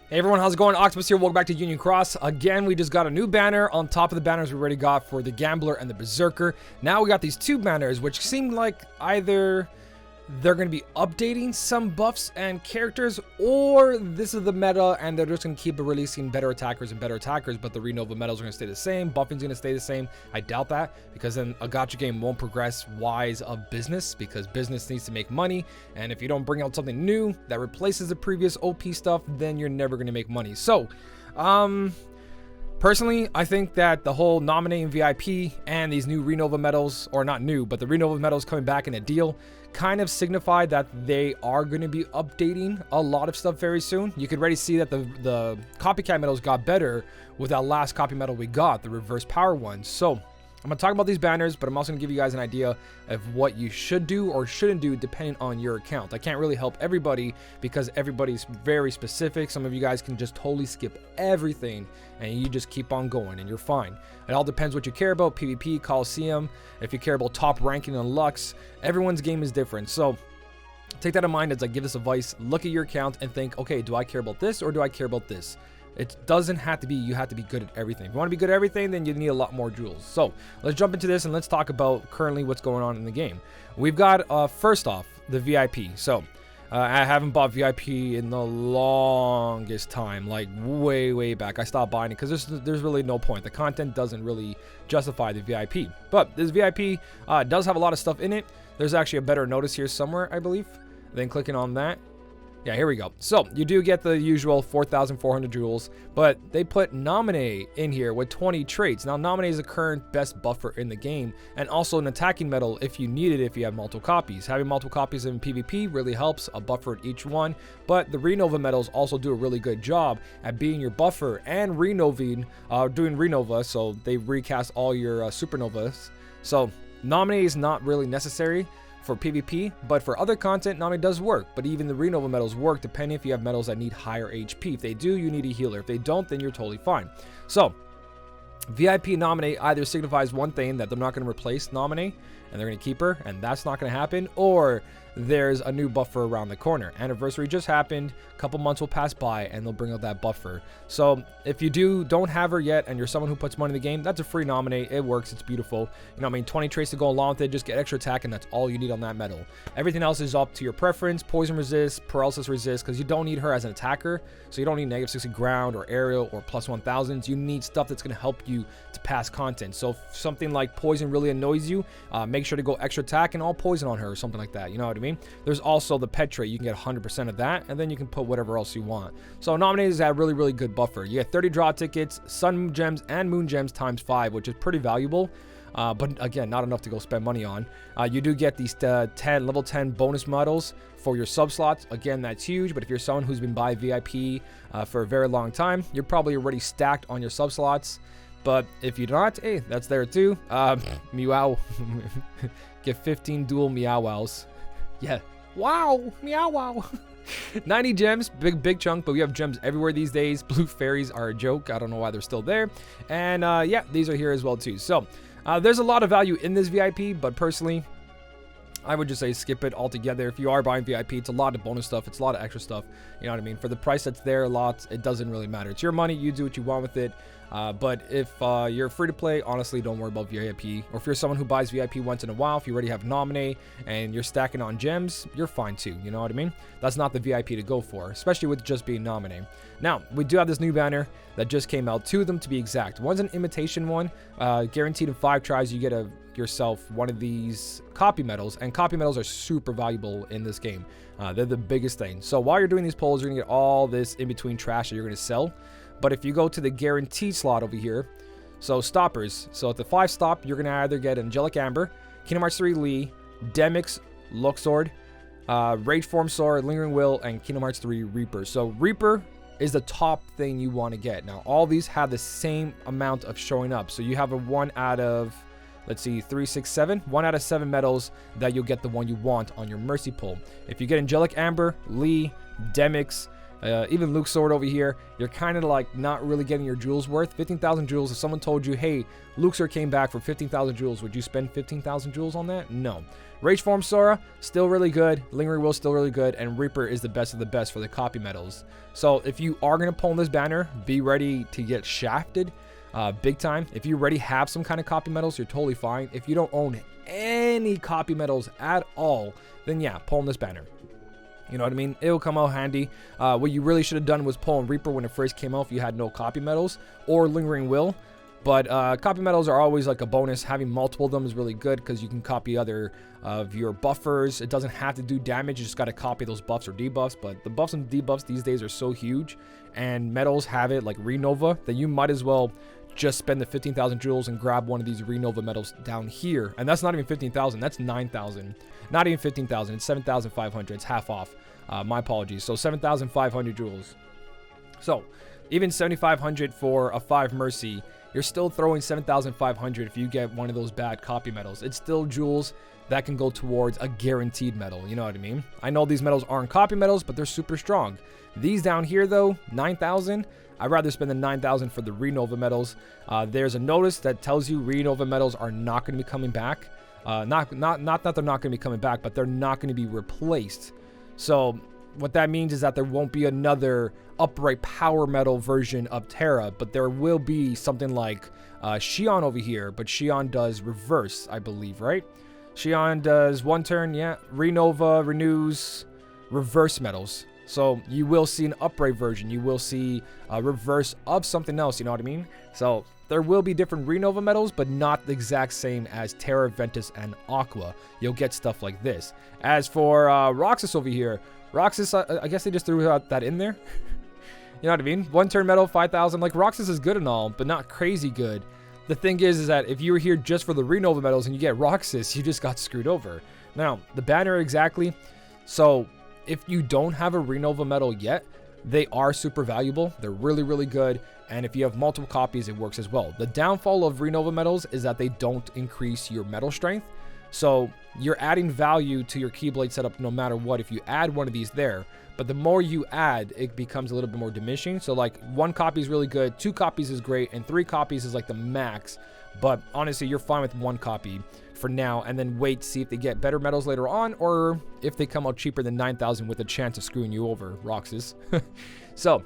Hey everyone, how's it going? Octopus here. Welcome back to Union Cross. Again, we just got a new banner on top of the banners we already got for the Gambler and the Berserker. Now we got these two banners, which seem like either they're going to be updating some buffs and characters, or this is the meta and they're just going to keep releasing better attackers and better attackers, but the Renova Medals are going to stay the same. Buffing's going to stay the same. I doubt that, because then a gacha game won't progress wise of business, because business needs to make money, and if you don't bring out something new that replaces the previous OP stuff, then you're never going to make money. So, personally, I think that the whole nominating VIP and these new Renova Medals, or not new, but the Renova Medals coming back in a deal, kind of signify that they are going to be updating a lot of stuff very soon. You could already see that the copycat medals got better with that last copy medal we got, the reverse power one. So I'm going to talk about these banners, but I'm also going to give you guys an idea of what you should do or shouldn't do depending on your account. I can't really help everybody because everybody's very specific. Some of you guys can just totally skip everything and you just keep on going and you're fine. It all depends what you care about. PvP, Coliseum, if you care about top ranking on Lux, everyone's game is different. So take that in mind as I give this advice. Look at your account and think, okay, do I care about this or do I care about this? It doesn't have to be, you have to be good at everything. If you want to be good at everything, then you need a lot more jewels. So let's jump into this and let's talk about currently what's going on in the game. We've got, first off, the VIP. So I haven't bought VIP in the longest time, like way back. I stopped buying it because there's really no point. The content doesn't really justify the VIP. But this VIP does have a lot of stuff in it. There's actually a better notice here somewhere, I believe. Then clicking on that. Yeah, here we go. So you do get the usual 4,400 jewels, but they put Nominate in here with 20 traits. Now, Nominate is the current best buffer in the game, and also an attacking medal if you need it, if you have multiple copies. Having multiple copies in PvP really helps, a buffer at each one, but the Renova medals also do a really good job at being your buffer and doing Renova, so they recast all your supernovas. So Nominate is not really necessary for PvP, but for other content, Nominate does work. But even the Renova medals work depending if you have medals that need higher HP. If they do, you need a healer. If they don't, then you're totally fine. So VIP Nominate either signifies one thing, that they're not going to replace Nominate and they're going to keep her, and that's not going to happen, or there's a new buffer around the corner. Anniversary just happened, a couple months will pass by and they'll bring out that buffer. So if you don't have her yet and you're someone who puts money in the game, that's a free Nominate. It works, it's beautiful. You know what I mean? 20 traits to go along with it, just get extra attack and that's all you need on that medal. Everything else is up to your preference. Poison resist, paralysis resist, because you don't need her as an attacker, so you don't need negative 60 ground or aerial or plus 1000s. You need stuff that's going to help you to pass content. So if something like poison really annoys you, make sure to go extra attack and all poison on her or something like that. You know what I mean? There's also the pet trait. You can get 100% of that, and then you can put whatever else you want. So Nominate is a really good buffer. You get 30 draw tickets, sun gems and moon gems times 5, which is pretty valuable. But again, not enough to go spend money on. You do get these level 10 bonus models for your sub slots. Again, that's huge, but if you're someone who's been buying VIP for a very long time, you're probably already stacked on your sub slots. But if you're not, hey, that's there too. Meow. Get 15 dual meow wows. Yeah. Wow. Meow wow. 90 gems, big chunk, but we have gems everywhere these days. Blue fairies are a joke. I don't know why they're still there. And yeah, these are here as well too. So there's a lot of value in this VIP, but personally, I would just say skip it altogether. If you are buying VIP, it's a lot of bonus stuff. It's a lot of extra stuff. You know what I mean? For the price that's there, it doesn't really matter. It's your money. You do what you want with it. But if you're free to play, honestly, don't worry about VIP. Or if you're someone who buys VIP once in a while, if you already have Nominate and you're stacking on gems, you're fine too. You know what I mean? That's not the VIP to go for, especially with just being Nominate. Now, we do have this new banner that just came out. 2 of them to be exact. One's an imitation one. Guaranteed in 5 tries, you get yourself one of these copy medals, and copy medals are super valuable in this game. They're the biggest thing. So while you're doing these polls, you're gonna get all this in between trash that you're gonna sell. But if you go to the guaranteed slot over here, so stoppers, so at the 5 stop, you're gonna either get Angelic Amber, Kingdom Hearts 3 Lee, Demix Luxord, Rage Form Sword, Lingering Will, and Kingdom Hearts 3 Reaper. So Reaper is the top thing you want to get. Now all these have the same amount of showing up, so you have a 1 out of, let's see, 3, 6, 7. 1 out of 7 medals that you'll get the one you want on your Mercy pull. If you get Angelic Amber, Lee, Demix, Even Luke's sword over here, you're kind of like not really getting your jewels worth. 15,000 jewels. If someone told you, hey, Luke's sword came back for 15,000 jewels, would you spend 15,000 jewels on that? No. Rage Form Sora, still really good. Lingering Will, still really good. And Reaper is the best of the best for the copy medals. So if you are going to pull this banner, be ready to get shafted big time. If you already have some kind of copy medals, you're totally fine. If you don't own any copy medals at all, then yeah, pull this banner. You know what I mean? It'll come out handy. What you really should have done was pull Reaper when it first came out if you had no copy medals, or Lingering Will. But copy medals are always like a bonus. Having multiple of them is really good because you can copy other of your buffers. It doesn't have to do damage. You just got to copy those buffs or debuffs. But the buffs and debuffs these days are so huge, and medals have it like Renova, that you might as well just spend the 15,000 jewels and grab one of these Renova medals down here. And that's not even 15,000. That's 9,000. Not even 15,000. It's 7,500. It's half off. My apologies. So 7,500 jewels. So even 7,500 for a 5 Mercy, you're still throwing 7,500 if you get one of those bad copy medals. It's still jewels that can go towards a guaranteed medal. You know what I mean? I know these medals aren't copy medals, but they're super strong. These down here, though, 9,000. I'd rather spend the 9,000 for the Renova medals. There's a notice that tells you Renova medals are not going to be coming back. Not that they're not going to be coming back, but they're not going to be replaced. So what that means is that there won't be another upright power metal version of Terra, but there will be something like Xion over here, but Xion does reverse, I believe, right? Xion does one turn, yeah. Renova renews reverse medals. So you will see an upright version. You will see a reverse of something else, you know what I mean? So there will be different Renova medals, but not the exact same as Terra, Ventus, and Aqua. You'll get stuff like this. As for Roxas over here, Roxas, I guess they just threw that in there. You know what I mean? One turn medal, 5,000. Like, Roxas is good and all, but not crazy good. The thing is that if you were here just for the Renova medals and you get Roxas, you just got screwed over. Now, the banner exactly. So if you don't have a Renova medal yet, they are super valuable. They're really, really good. And if you have multiple copies, it works as well. The downfall of Renova medals is that they don't increase your medal strength. So you're adding value to your Keyblade setup no matter what if you add one of these there. But the more you add, it becomes a little bit more diminishing. So like 1 copy is really good, 2 copies is great, and 3 copies is like the max. But honestly, you're fine with 1 copy for now, and then wait to see if they get better medals later on, or if they come out cheaper than 9,000 with a chance of screwing you over, Roxas. So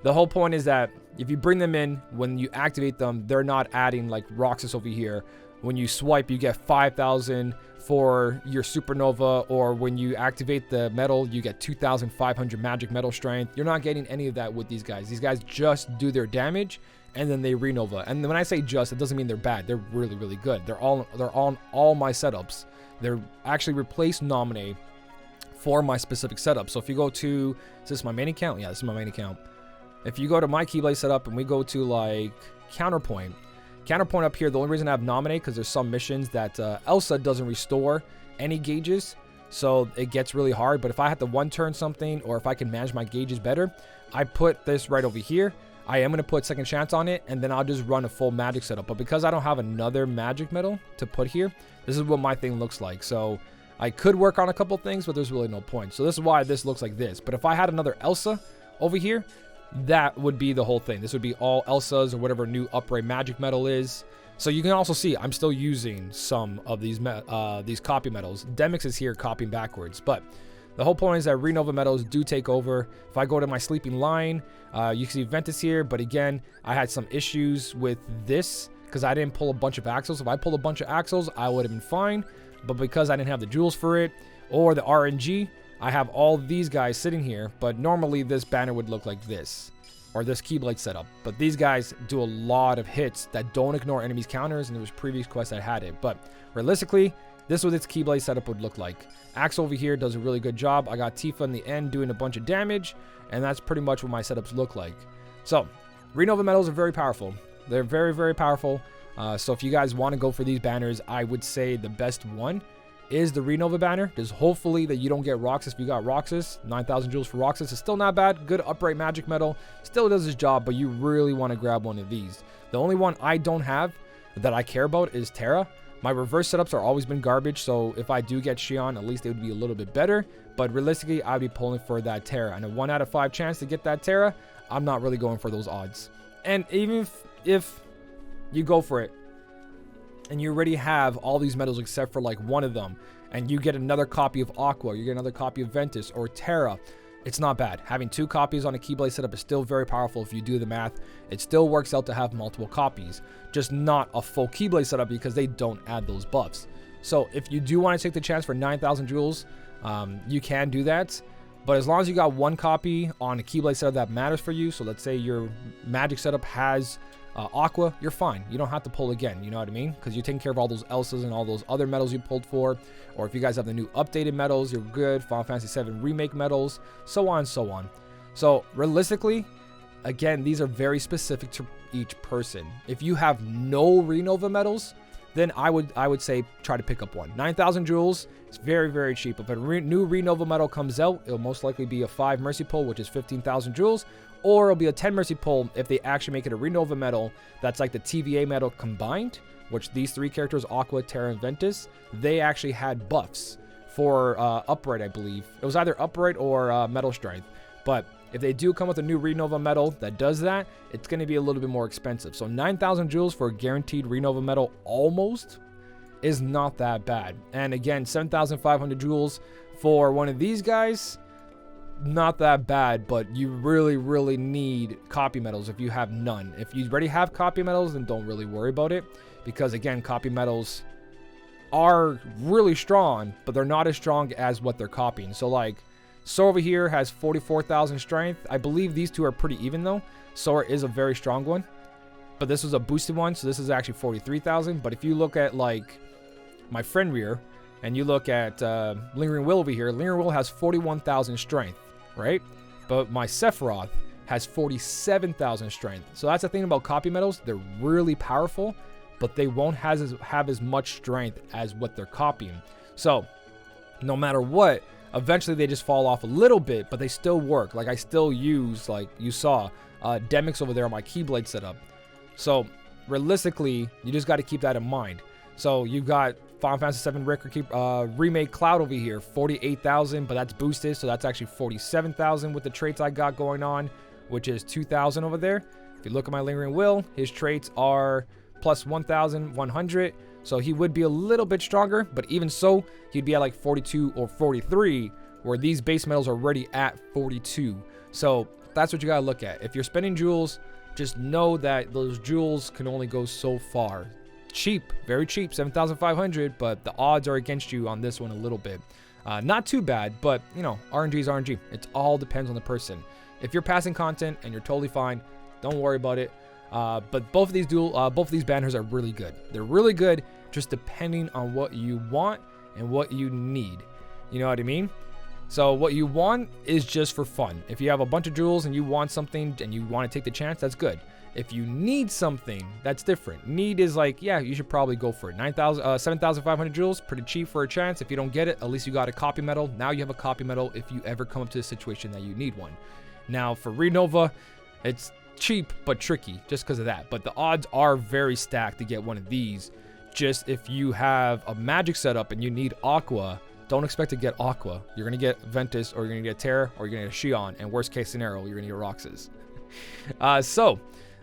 the whole point is that if you bring them in, when you activate them, they're not adding like Roxas over here. When you swipe, you get 5,000 for your Supernova, or when you activate the medal, you get 2,500 magic medal strength. You're not getting any of that with these guys. These guys just do their damage, and then they Renova. And when I say just, it doesn't mean they're bad. They're really, really good. They're on all my setups. They're actually replaced Nominee for my specific setup. So if you go to, is this my main account? Yeah, this is my main account. If you go to my Keyblade setup and we go to like Counterpoint up here, the only reason I have Nominee because there's some missions that Elsa doesn't restore any gauges, so it gets really hard. But if I have to 1-turn something, or if I can manage my gauges better, I put this right over here. I am going to put Second Chance on it, and then I'll just run a full magic setup. But because I don't have another magic medal to put here, this is what my thing looks like. So I could work on a couple things, but there's really no point. So this is why this looks like this. But if I had another Elsa over here, that would be the whole thing. This would be all Elsas or whatever new upright magic medal is. So you can also see I'm still using some of these copy medals. Demix is here copying backwards, but the whole point is that Renova medals do take over. If I go to my sleeping line, you can see Ventus here, but again, I had some issues with this because I didn't pull a bunch of axles. If I pulled a bunch of axles, I would have been fine, but because I didn't have the jewels for it or the RNG, I have all these guys sitting here. But normally this banner would look like this, or this Keyblade setup. But these guys do a lot of hits that don't ignore enemies' counters, and there was previous quests that had it. But realistically, this is what its Keyblade setup would look like. Axel over here does a really good job. I got Tifa in the end doing a bunch of damage, and that's pretty much what my setups look like. So Renova medals are very powerful. They're very, very powerful. So if you guys want to go for these banners, I would say the best one is the Renova banner. Just hopefully that you don't get Roxas. If you got Roxas, 9,000 jewels for Roxas is still not bad. Good upright magic medal. Still does its job, but you really want to grab one of these. The only one I don't have that I care about is Terra, My reverse setups are always been garbage, so if I do get Xion, at least it would be a little bit better. But realistically, I'd be pulling for that Terra. And a 1 out of 5 chance to get that Terra, I'm not really going for those odds. And even if you go for it, and you already have all these medals except for like one of them, and you get another copy of Aqua, you get another copy of Ventus or Terra, it's not bad. Having 2 copies on a Keyblade setup is still very powerful if you do the math. It still works out to have multiple copies, just not a full Keyblade setup because they don't add those buffs. So if you do want to take the chance for 9,000 jewels, you can do that. But as long as you got 1 copy on a Keyblade setup that matters for you, so let's say your Magic setup has Aqua, you're fine. You don't have to pull again, you know what I mean? Because you're taking care of all those Elsas and all those other medals you pulled for. Or if you guys have the new updated medals, you're good. Final Fantasy VII Remake medals, so on and so on. So realistically, again, these are very specific to each person. If you have no Renova medals, then I would say try to pick up one. 9,000 jewels, it's very, very cheap. If a new Renova medal comes out, it'll most likely be a 5 Mercy Pull, which is 15,000 jewels. Or it'll be a 10 Mercy Pull if they actually make it a Renova medal that's like the TVA medal combined, which these 3 characters, Aqua, Terra, and Ventus, they actually had buffs for Upright, I believe. It was either Upright or Metal Strength. But if they do come with a new Renova medal that does that, it's going to be a little bit more expensive. So 9,000 jewels for a guaranteed Renova medal almost is not that bad. And again, 7,500 jewels for one of these guys, not that bad, but you really, really need copy medals if you have none. If you already have copy medals, then don't really worry about it. Because again, copy medals are really strong, but they're not as strong as what they're copying. So like, Sora over here has 44,000 strength. I believe these two are pretty even though. Sora is a very strong one, but this was a boosted one, so this is actually 43,000. But if you look at like my friend Rear, and you look at Lingering Will over here, Lingering Will has 41,000 strength, right? But my Sephiroth has 47,000 strength. So that's the thing about copy medals. They're really powerful, but they won't have as much strength as what they're copying. So no matter what, eventually they just fall off a little bit, but they still work. Like I still use, like you saw, Demix over there on my Keyblade setup. So realistically, you just got to keep that in mind. So you've got Final Fantasy VII Remake Cloud over here, 48,000, but that's boosted, so that's actually 47,000 with the traits I got going on, which is 2,000 over there. If you look at my Lingering Will, his traits are plus 1,100, so he would be a little bit stronger, but even so, he'd be at like 42 or 43, where these base medals are already at 42. So that's what you gotta look at. If you're spending jewels, just know that those jewels can only go so far. Cheap, very cheap, 7,500, but the odds are against you on this one a little bit. Not too bad, but you know, RNG is RNG. It all depends on the person. If you're passing content and you're totally fine, don't worry about it. But both of these banners are really good. They're really good, just depending on what you want and what you need. You know what I mean? So what you want is just for fun. If you have a bunch of jewels and you want something and you want to take the chance, that's good. If you need something, that's different. Need is like, yeah, you should probably go for it. 7,500 jewels, pretty cheap for a chance. If you don't get it, at least you got a copy medal. Now you have a copy medal if you ever come up to a situation that you need one. Now for Renova, it's cheap but tricky just because of that. But the odds are very stacked to get one of these. Just if you have a Magic setup and you need Aqua, don't expect to get Aqua. You're going to get Ventus, or you're going to get Terra, or you're going to get Xion. And worst case scenario, you're going to get Roxas. So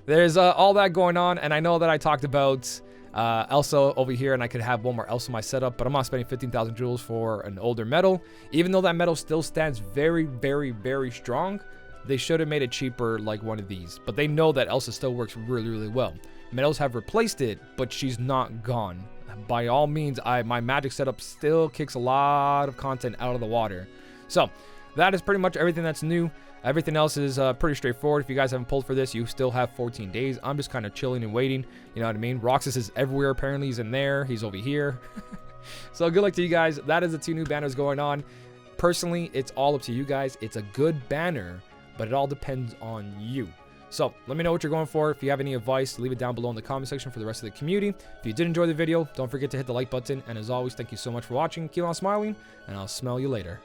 there's all that going on. And I know that I talked about Elsa over here, and I could have one more Elsa in my setup, but I'm not spending 15,000 jewels for an older medal. Even though that medal still stands very, very, very strong, they should have made it cheaper like one of these. But they know that Elsa still works really, really well. Medals have replaced it, but she's not gone. By all means, my Magic setup still kicks a lot of content out of the water. So that is pretty much everything that's new. Everything else is pretty straightforward. If you guys haven't pulled for this, you still have 14 days. I'm just kind of chilling and waiting. You know what I mean? Roxas is everywhere. Apparently, he's in there. He's over here. So good luck to you guys. That is the 2 new banners going on. Personally, it's all up to you guys. It's a good banner, but it all depends on you. So let me know what you're going for. If you have any advice, leave it down below in the comment section for the rest of the community. If you did enjoy the video, don't forget to hit the like button. And as always, thank you so much for watching. Keep on smiling, and I'll smell you later.